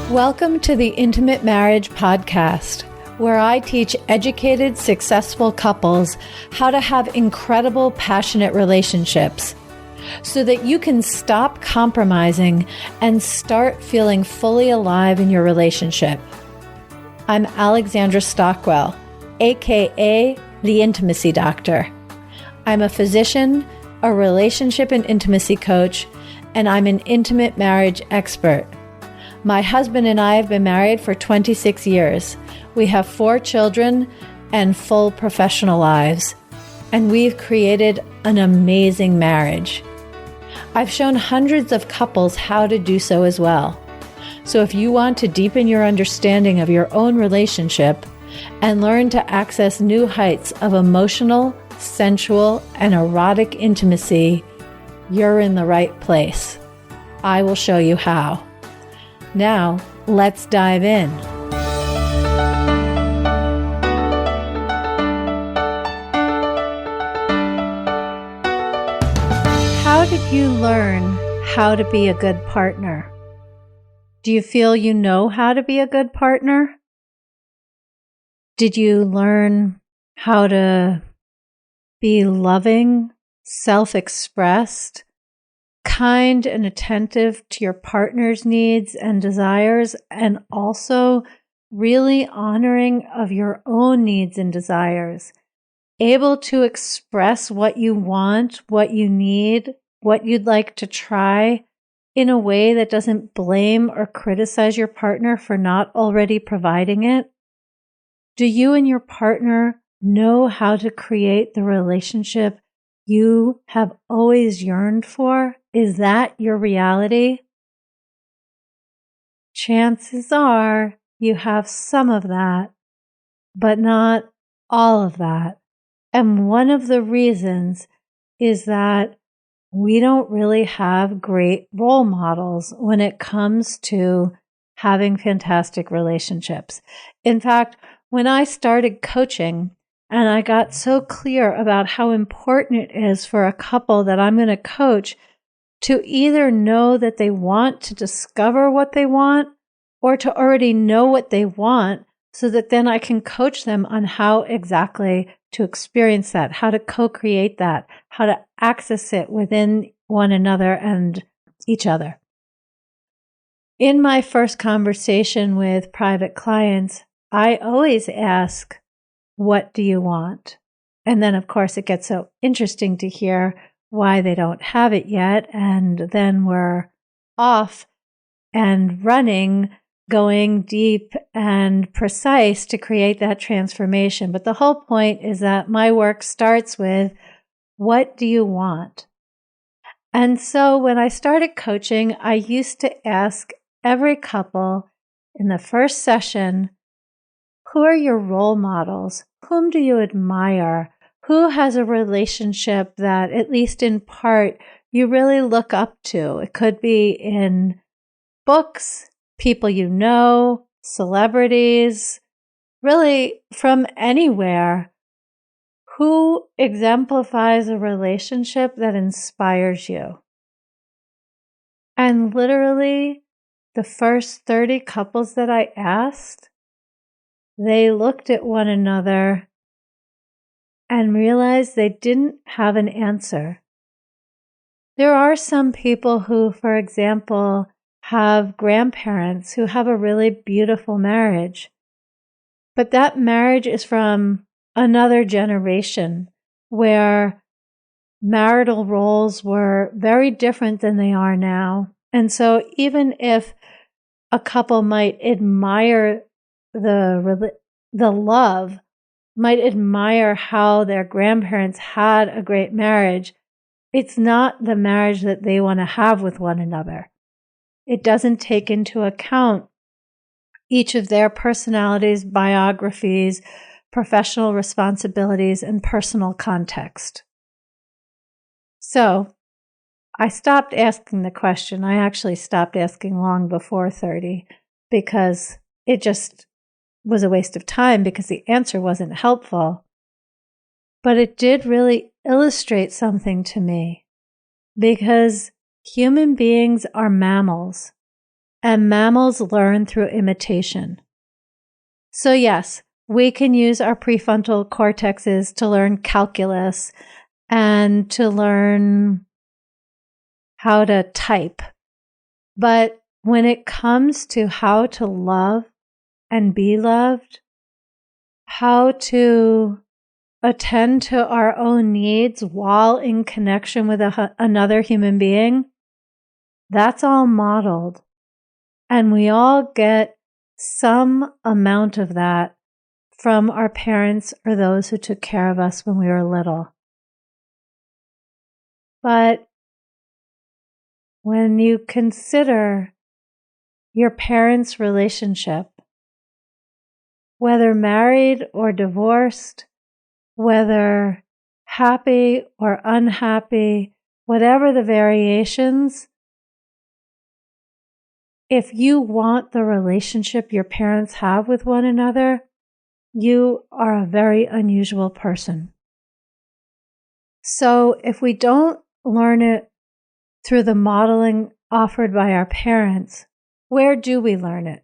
Welcome to the Intimate Marriage Podcast, where I teach educated, successful couples how to have incredible, passionate relationships so that you can stop compromising and start feeling fully alive in your relationship. I'm Alexandra Stockwell, aka the Intimacy Doctor. I'm a physician, a relationship and intimacy coach, and I'm an intimate marriage expert. My husband and I have been married for 26 years. We have 4 children and full professional lives, and we've created an amazing marriage. I've shown hundreds of couples how to do so as well. So if you want to deepen your understanding of your own relationship and learn to access new heights of emotional, sensual, and erotic intimacy, you're in the right place. I will show you how. Now, let's dive in. How did you learn how to be a good partner? Do you feel you know how to be a good partner? Did you learn how to be loving, self-expressed, kind and attentive to your partner's needs and desires, and also really honoring of your own needs and desires, able to express what you want, what you need, what you'd like to try in a way that doesn't blame or criticize your partner for not already providing it? Do you and your partner know how to create the relationship you have always yearned for? Is that your reality? Chances are you have some of that, but not all of that. And one of the reasons is that we don't really have great role models when it comes to having fantastic relationships. In fact, when I started coaching, and I got so clear about how important it is for a couple that I'm going to coach to either know that they want to discover what they want or to already know what they want so that then I can coach them on how exactly to experience that, how to co-create that, how to access it within one another and each other. In my first conversation with private clients, I always ask, what do you want? And then, of course, it gets so interesting to hear why they don't have it yet. And then we're off and running, going deep and precise to create that transformation. But the whole point is that my work starts with, what do you want? And so when I started coaching, I used to ask every couple in the first session, who are your role models? Whom do you admire? Who has a relationship that, at least in part, you really look up to? It could be in books, people you know, celebrities, really from anywhere. Who exemplifies a relationship that inspires you? And literally, the first 30 couples that I asked, they looked at one another and realized they didn't have an answer. There are some people who, for example, have grandparents who have a really beautiful marriage, but that marriage is from another generation where marital roles were very different than they are now. And so even if a couple might admire the love, might admire how their grandparents had a great marriage, it's not the marriage that they want to have with one another. It doesn't take into account each of their personalities, biographies, professional responsibilities, and personal context. So I stopped asking the question. I actually stopped asking long before 30 because it just was a waste of time because the answer wasn't helpful. But it did really illustrate something to me because human beings are mammals. and mammals learn through imitation. So yes, we can use our prefrontal cortexes to learn calculus and to learn how to type. But when it comes to how to love and be loved, how to attend to our own needs while in connection with another human being, that's all modeled. And we all get some amount of that from our parents or those who took care of us when we were little. But when you consider your parents' relationship, whether married or divorced, whether happy or unhappy, whatever the variations, if you want the relationship your parents have with one another, you are a very unusual person. So if we don't learn it through the modeling offered by our parents, where do we learn it?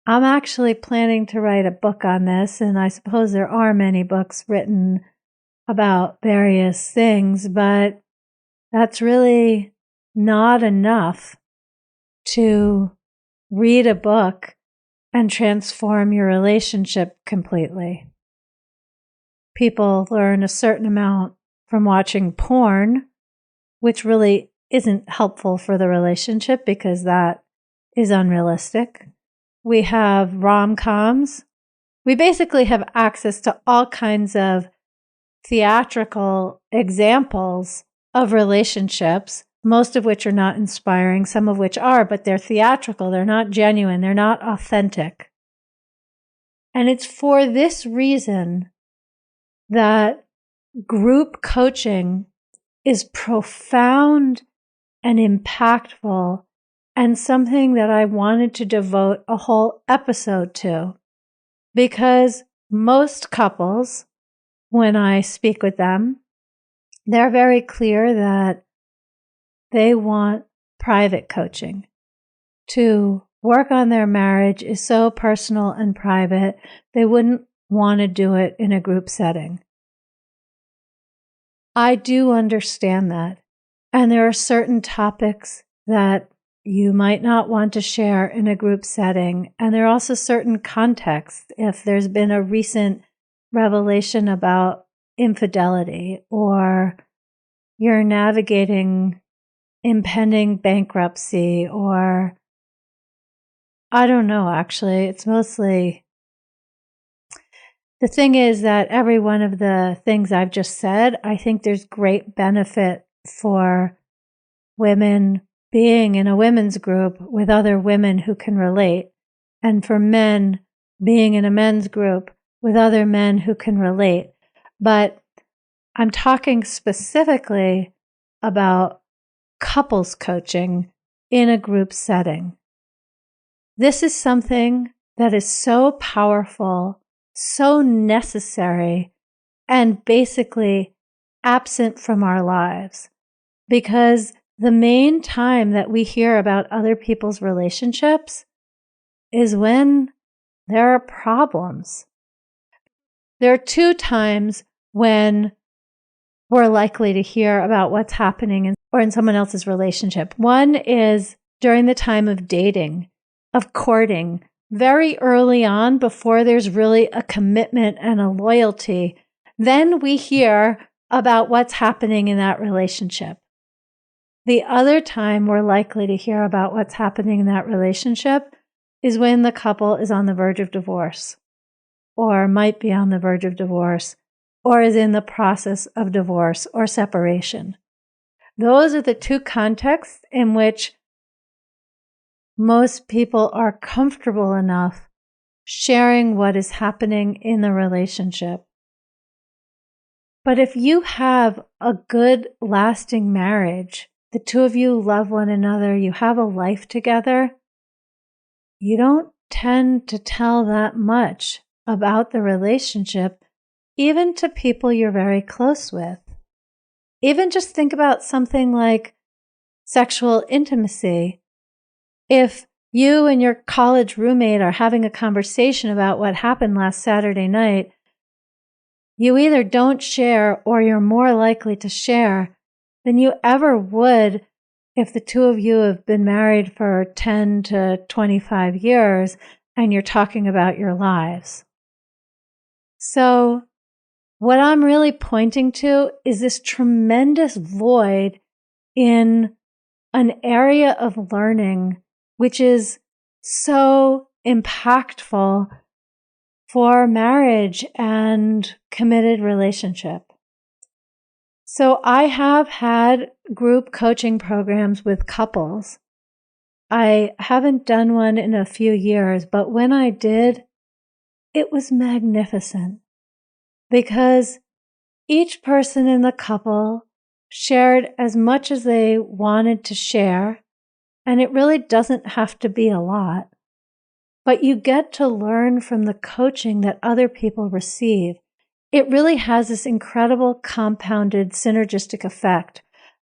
I'm actually planning to write a book on this, and I suppose there are many books written about various things, but that's really not enough to read a book and transform your relationship completely. People learn a certain amount from watching porn, which really isn't helpful for the relationship because that is unrealistic. We have rom-coms. We basically have access to all kinds of theatrical examples of relationships, most of which are not inspiring, some of which are, but they're theatrical. They're not genuine. They're not authentic. And it's for this reason that group coaching is profound and impactful and something that I wanted to devote a whole episode to, because most couples, when I speak with them, they're very clear that they want private coaching. To work on their marriage is so personal and private, they wouldn't want to do it in a group setting. I do understand that. And there are certain topics that you might not want to share in a group setting. And there are also certain contexts. If there's been a recent revelation about infidelity, or you're navigating impending bankruptcy, or I don't know, actually, it's mostly, the thing is that every one of the things I've just said, I think there's great benefit for women being in a women's group with other women who can relate, and for men being in a men's group with other men who can relate. But I'm talking specifically about couples coaching in a group setting. This is something that is so powerful, so necessary, and basically absent from our lives, because the main time that we hear about other people's relationships is when there are problems. There are two times when we're likely to hear about what's happening in someone else's relationship. One is during the time of dating, of courting, very early on, before there's really a commitment and a loyalty. Then we hear about what's happening in that relationship. The other time we're likely to hear about what's happening in that relationship is when the couple is on the verge of divorce, or might be on the verge of divorce, or is in the process of divorce or separation. Those are the two contexts in which most people are comfortable enough sharing what is happening in the relationship. But if you have a good, lasting marriage, the two of you love one another, you have a life together, you don't tend to tell that much about the relationship, even to people you're very close with. Even just think about something like sexual intimacy. If you and your college roommate are having a conversation about what happened last Saturday night, you either don't share or you're more likely to share than you ever would if the two of you have been married for 10 to 25 years and you're talking about your lives. So what I'm really pointing to is this tremendous void in an area of learning which is so impactful for marriage and committed relationship. So I have had group coaching programs with couples. I haven't done one in a few years, but when I did, it was magnificent because each person in the couple shared as much as they wanted to share, and it really doesn't have to be a lot. But you get to learn from the coaching that other people receive. It really has this incredible compounded synergistic effect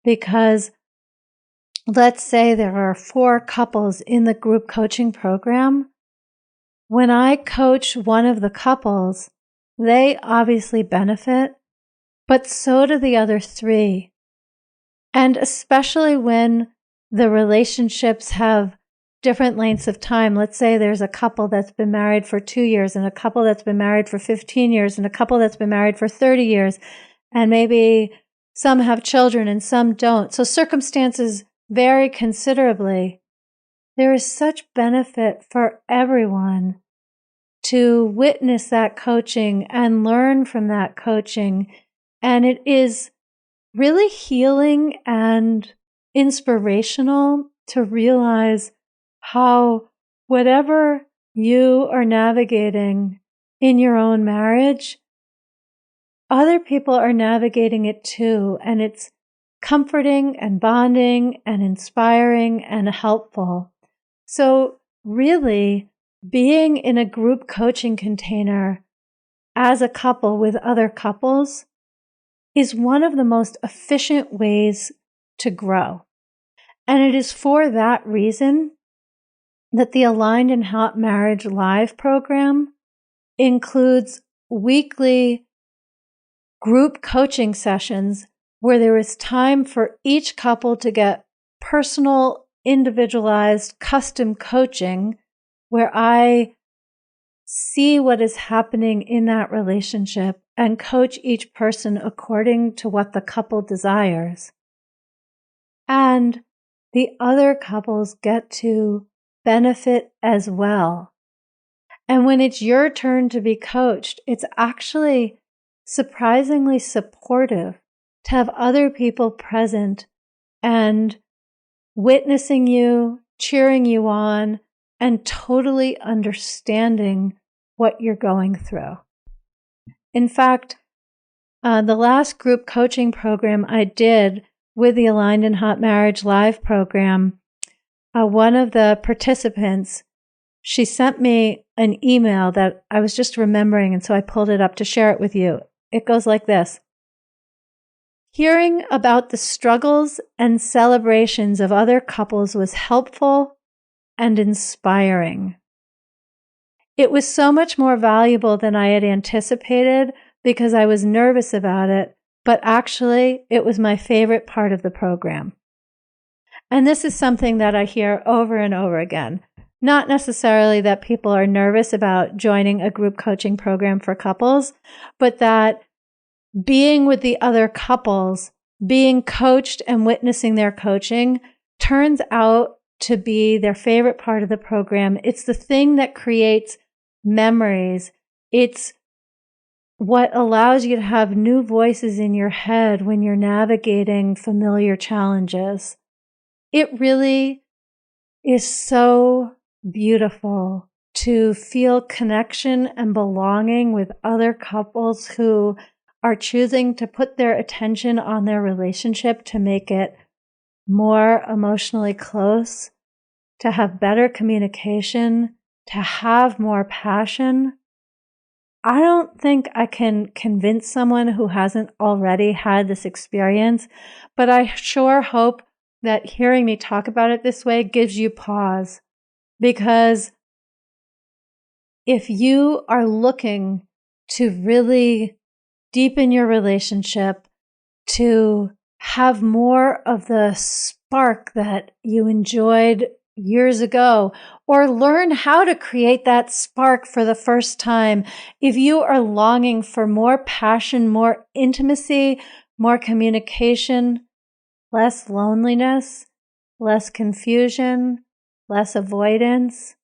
because let's say there are 4 couples in the group coaching program. When I coach one of the couples, they obviously benefit, but so do the other 3. And especially when the relationships have different lengths of time. Let's say there's a couple that's been married for 2 years and a couple that's been married for 15 years and a couple that's been married for 30 years. And maybe some have children and some don't. So circumstances vary considerably. There is such benefit for everyone to witness that coaching and learn from that coaching. And it is really healing and inspirational to realize how whatever you are navigating in your own marriage, other people are navigating it too. And it's comforting and bonding and inspiring and helpful. So really, being in a group coaching container as a couple with other couples is one of the most efficient ways to grow. And it is for that reason that the Aligned and Hot Marriage Live program includes weekly group coaching sessions where there is time for each couple to get personal, individualized, custom coaching where I see what is happening in that relationship and coach each person according to what the couple desires. And the other couples get to benefit as well. And when it's your turn to be coached, it's actually surprisingly supportive to have other people present and witnessing you, cheering you on, and totally understanding what you're going through. In fact, the last group coaching program I did with the Aligned and Hot Marriage Live program, one of the participants, she sent me an email that I was just remembering, and so I pulled it up to share it with you. It goes like this. Hearing about the struggles and celebrations of other couples was helpful and inspiring. It was so much more valuable than I had anticipated because I was nervous about it, but actually it was my favorite part of the program. And this is something that I hear over and over again. Not necessarily that people are nervous about joining a group coaching program for couples, but that being with the other couples, being coached and witnessing their coaching turns out to be their favorite part of the program. It's the thing that creates memories. It's what allows you to have new voices in your head when you're navigating familiar challenges. It really is so beautiful to feel connection and belonging with other couples who are choosing to put their attention on their relationship to make it more emotionally close, to have better communication, to have more passion. I don't think I can convince someone who hasn't already had this experience, but I sure hope that hearing me talk about it this way gives you pause. Because if you are looking to really deepen your relationship, to have more of the spark that you enjoyed years ago, or learn how to create that spark for the first time, if you are longing for more passion, more intimacy, more communication, less loneliness, less confusion, less avoidance,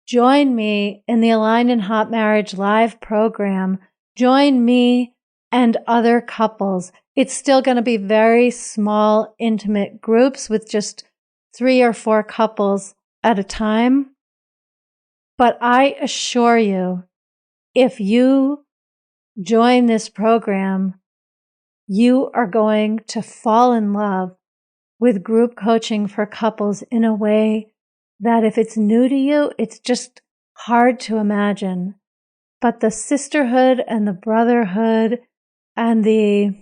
join me in the Aligned in Hot Marriage live program. Join me and other couples. It's still going to be very small, intimate groups with just 3 or 4 couples at a time. But I assure you, if you join this program, you are going to fall in love with group coaching for couples in a way that if it's new to you, it's just hard to imagine. But the sisterhood and the brotherhood and the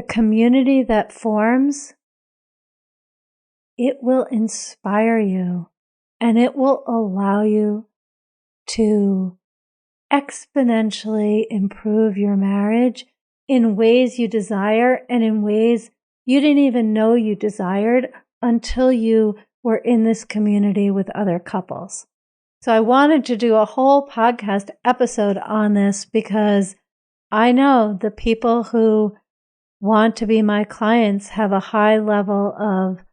community that forms, it will inspire you and it will allow you to exponentially improve your marriage in ways you desire and in ways you didn't even know you desired until you were in this community with other couples. So I wanted to do a whole podcast episode on this because I know the people who want to be my clients have a high level of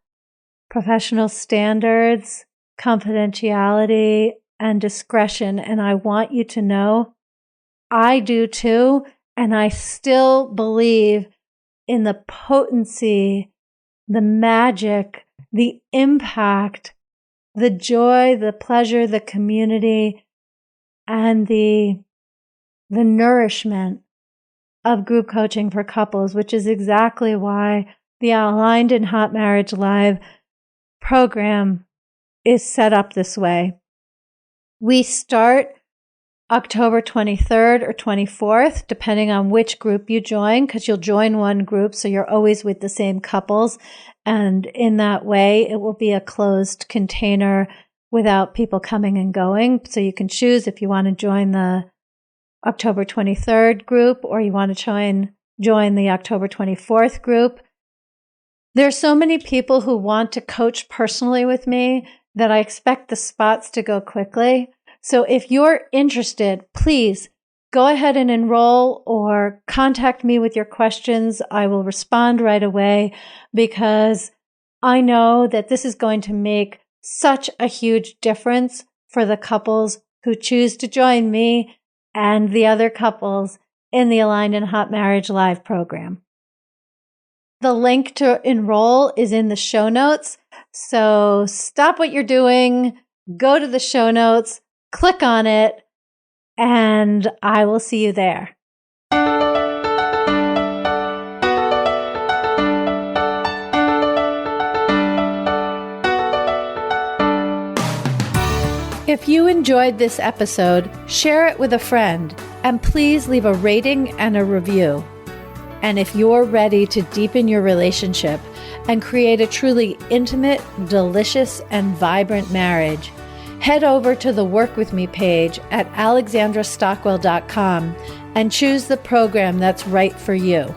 professional standards, confidentiality, and discretion. And I want you to know I do too. And I still believe in the potency, the magic, the impact, the joy, the pleasure, the community, and the nourishment of group coaching for couples, which is exactly why the Aligned in Hot Marriage Live program is set up this way. We start October 23rd or 24th, depending on which group you join, because you'll join one group, so you're always with the same couples. And in that way, it will be a closed container without people coming and going. So you can choose if you want to join the October 23rd group or you want to join the October 24th group. There's so many people who want to coach personally with me that I expect the spots to go quickly. So if you're interested, please go ahead and enroll or contact me with your questions. I will respond right away because I know that this is going to make such a huge difference for the couples who choose to join me and the other couples in the Aligned in Hot Marriage Live program. The link to enroll is in the show notes. So stop what you're doing, go to the show notes, click on it, and I will see you there. If you enjoyed this episode, share it with a friend, and please leave a rating and a review. And if you're ready to deepen your relationship and create a truly intimate, delicious, and vibrant marriage, head over to the Work With Me page at alexandrastockwell.com and choose the program that's right for you.